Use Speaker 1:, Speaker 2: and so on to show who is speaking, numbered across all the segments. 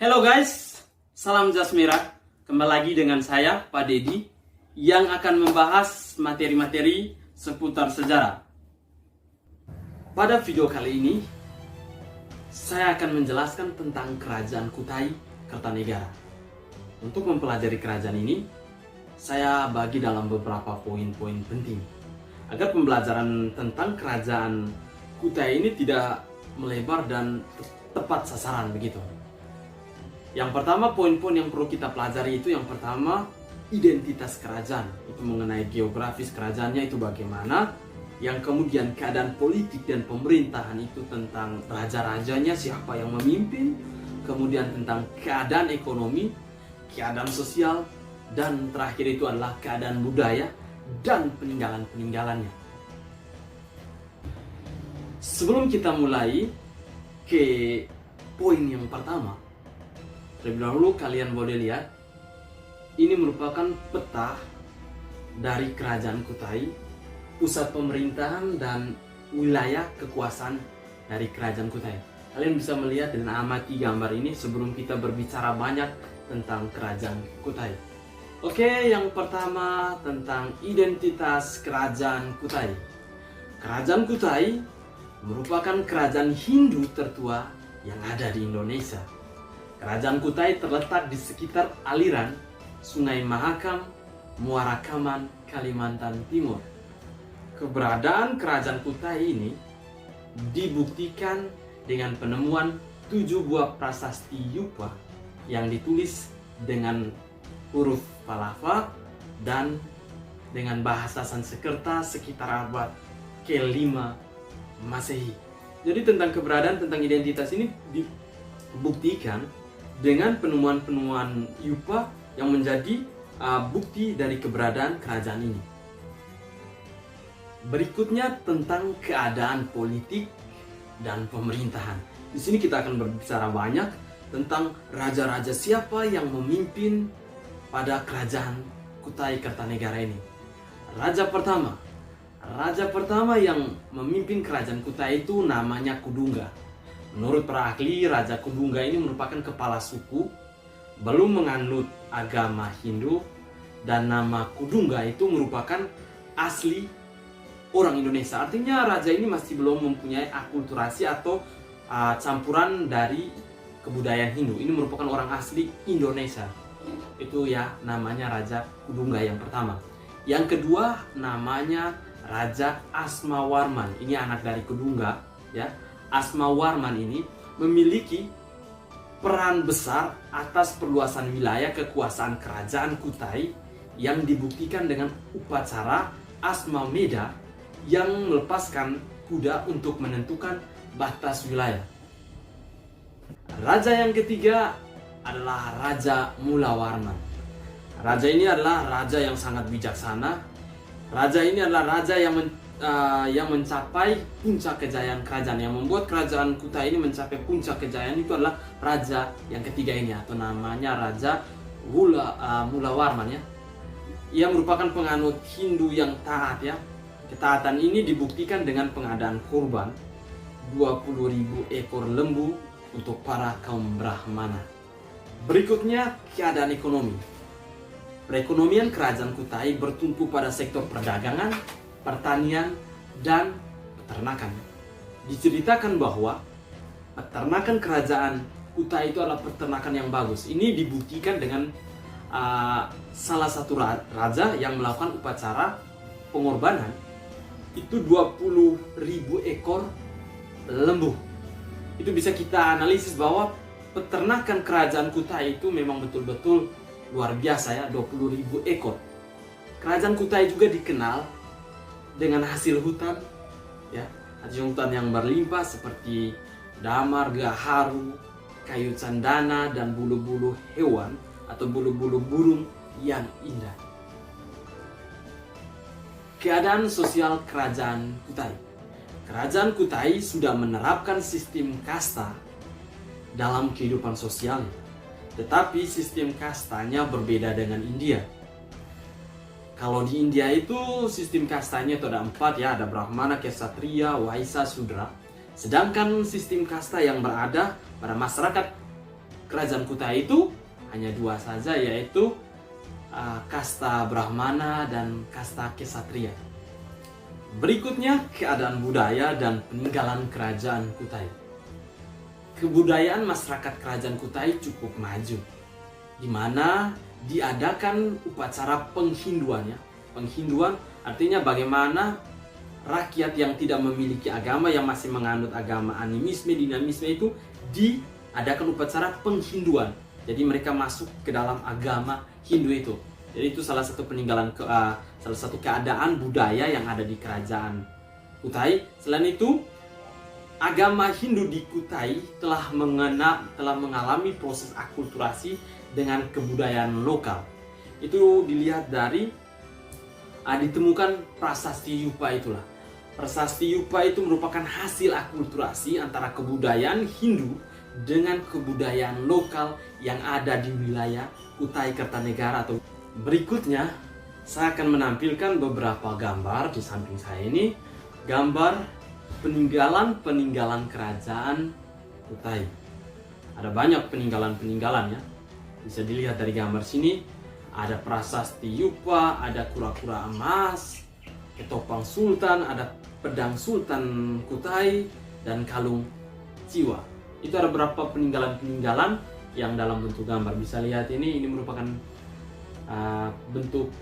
Speaker 1: Halo guys, salam Jasmira. Kembali lagi dengan saya, Pak Dedi, yang akan membahas materi-materi seputar sejarah. Pada video kali ini, saya akan menjelaskan tentang Kerajaan Kutai Kartanegara. Untuk mempelajari kerajaan ini, saya bagi dalam beberapa poin-poin penting, agar pembelajaran tentang Kerajaan Kutai ini tidak melebar dan tepat sasaran begitu. Yang pertama, poin-poin yang perlu kita pelajari itu yang pertama, identitas kerajaan. Itu mengenai geografis kerajaannya itu bagaimana. Yang kemudian keadaan politik dan pemerintahan itu tentang raja-rajanya, siapa yang memimpin. Kemudian tentang keadaan ekonomi, keadaan sosial. Dan terakhir itu adalah keadaan budaya dan peninggalan-peninggalannya. Sebelum kita mulai ke poin yang pertama, terlebih dahulu kalian boleh lihat, ini merupakan peta dari Kerajaan Kutai, pusat pemerintahan dan wilayah kekuasaan dari Kerajaan Kutai. Kalian bisa melihat dan amati gambar ini sebelum kita berbicara banyak tentang Kerajaan Kutai. Oke, yang pertama tentang identitas Kerajaan Kutai. Kerajaan Kutai merupakan kerajaan Hindu tertua yang ada di Indonesia. Kerajaan Kutai terletak di sekitar aliran Sungai Mahakam, Muara Kaman, Kalimantan Timur. Keberadaan Kerajaan Kutai ini dibuktikan dengan penemuan 7 buah prasasti Yupa yang ditulis dengan huruf Palava dan dengan bahasa Sanskerta sekitar abad ke-5 Masehi. Jadi tentang keberadaan, tentang identitas ini dibuktikan dengan penemuan-penemuan Yupa yang menjadi bukti dari keberadaan kerajaan ini. Berikutnya tentang keadaan politik dan pemerintahan. Di sini kita akan berbicara banyak tentang raja-raja siapa yang memimpin pada Kerajaan Kutai Kartanegara ini. Raja pertama yang memimpin Kerajaan Kutai itu namanya Kudungga. Menurut para ahli, Raja Kudungga ini merupakan kepala suku, belum menganut agama Hindu, dan nama Kudungga itu merupakan asli orang Indonesia. Artinya raja ini masih belum mempunyai akulturasi atau campuran dari kebudayaan Hindu. Ini merupakan orang asli Indonesia. Itu ya namanya Raja Kudungga yang pertama. Yang kedua namanya Raja Asmawarman. Ini anak dari Kudungga, ya. Asmawarman ini memiliki peran besar atas perluasan wilayah kekuasaan Kerajaan Kutai yang dibuktikan dengan upacara Asmameda yang melepaskan kuda untuk menentukan batas wilayah. Raja yang ketiga adalah Raja Mulawarman. Raja ini adalah raja yang sangat bijaksana. Raja ini adalah raja yang mencapai puncak kejayaan kerajaan. Yang membuat Kerajaan Kutai ini mencapai puncak kejayaan itu adalah raja yang ketiga ini, atau namanya Raja Mulawarman, ya. Ia merupakan penganut Hindu yang taat, ya. Ketaatan ini dibuktikan dengan pengadaan kurban 20.000 ekor lembu untuk para kaum Brahmana. Berikutnya keadaan ekonomi. Perekonomian Kerajaan Kutai bertumpu pada sektor perdagangan, pertanian, dan peternakan. Diceritakan bahwa peternakan Kerajaan Kutai itu adalah peternakan yang bagus. Ini dibuktikan dengan salah satu raja yang melakukan upacara pengorbanan itu 20.000 ekor lembu. Itu bisa kita analisis bahwa peternakan Kerajaan Kutai itu memang betul-betul luar biasa, ya, 20.000 ekor. Kerajaan Kutai juga dikenal dengan hasil hutan, ya, hasil hutan yang berlimpah seperti damar, gaharu, kayu candana, dan bulu-bulu hewan atau bulu-bulu burung yang indah. Keadaan sosial Kerajaan Kutai. Kerajaan Kutai sudah menerapkan sistem kasta dalam kehidupan sosialnya. Tetapi sistem kastanya berbeda dengan India. Kalau di India itu sistem kastanya itu ada 4, ya, ada Brahmana, Kshatriya, Waisya, Sudra. Sedangkan sistem kasta yang berada pada masyarakat kerajaan Kutai itu hanya dua saja, yaitu kasta Brahmana dan kasta Ksatria. Berikutnya keadaan budaya dan peninggalan kerajaan Kutai. Kebudayaan masyarakat kerajaan Kutai cukup maju, di mana diadakan upacara penghinduan ya. Penghinduan artinya bagaimana rakyat yang tidak memiliki agama, yang masih menganut agama animisme, dinamisme itu diadakan upacara penghinduan. Jadi mereka masuk ke dalam agama Hindu itu. Jadi itu salah satu peninggalan, salah satu keadaan budaya yang ada di kerajaan Kutai. Selain itu, agama Hindu di Kutai telah mengalami proses akulturasi dengan kebudayaan lokal. Itu dilihat dari ditemukan prasasti Yupa itulah. Prasasti Yupa itu merupakan hasil akulturasi antara kebudayaan Hindu dengan kebudayaan lokal yang ada di wilayah Kutai Kertanegara. Atau berikutnya saya akan menampilkan beberapa gambar di samping saya ini, gambar peninggalan kerajaan Kutai. Ada banyak peninggalan ya. Bisa dilihat dari gambar sini, ada prasasti Yupa, ada kura-kura emas, ketopang sultan, ada pedang sultan Kutai, dan kalung jiwa. Itu ada beberapa peninggalan yang dalam bentuk gambar. Bisa lihat ini merupakan bentuk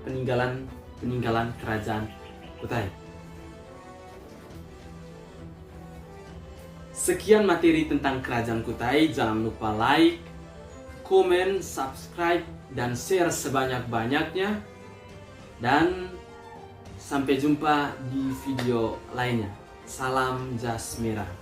Speaker 1: peninggalan kerajaan Kutai. Sekian materi tentang kerajaan Kutai. Jangan lupa like, komen, subscribe, dan share sebanyak-banyaknya. Dan sampai jumpa di video lainnya. Salam jas merah.